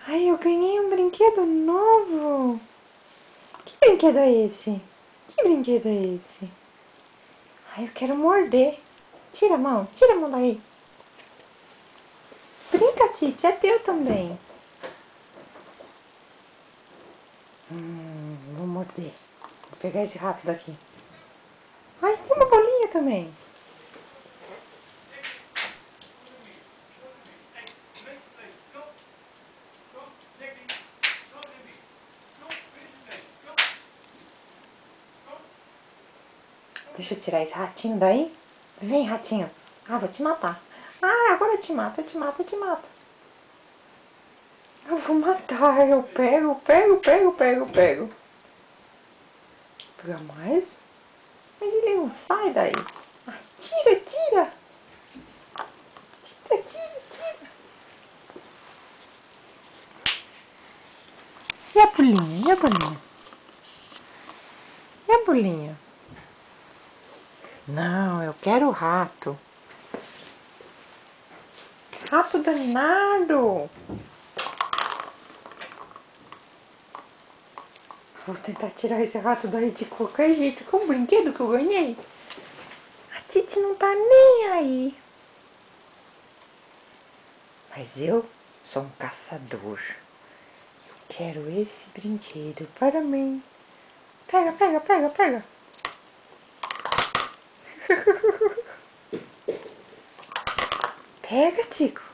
Ai, eu ganhei um brinquedo novo. Que brinquedo é esse? Que brinquedo é esse? Ai, eu quero morder. Tira a mão daí. Brinca, Titi, é teu também. Vou morder. Vou pegar esse rato daqui. Ai, tem uma bolinha também. Deixa eu tirar esse ratinho daí. Vem, ratinho. Ah, vou te matar. Ah, agora eu te mato, eu te mato, eu te mato. Eu vou matar, eu pego. Pega mais. Mas ele não sai daí. Ai, tira. Tira. E a bolinha? E a bolinha? E a bolinha? Não, eu quero o rato. Rato danado. Vou tentar tirar esse rato daí de qualquer jeito. Com o brinquedo que eu ganhei. A Titi não tá nem aí. Mas eu sou um caçador. Quero esse brinquedo para mim. Pega. Pega, Tico.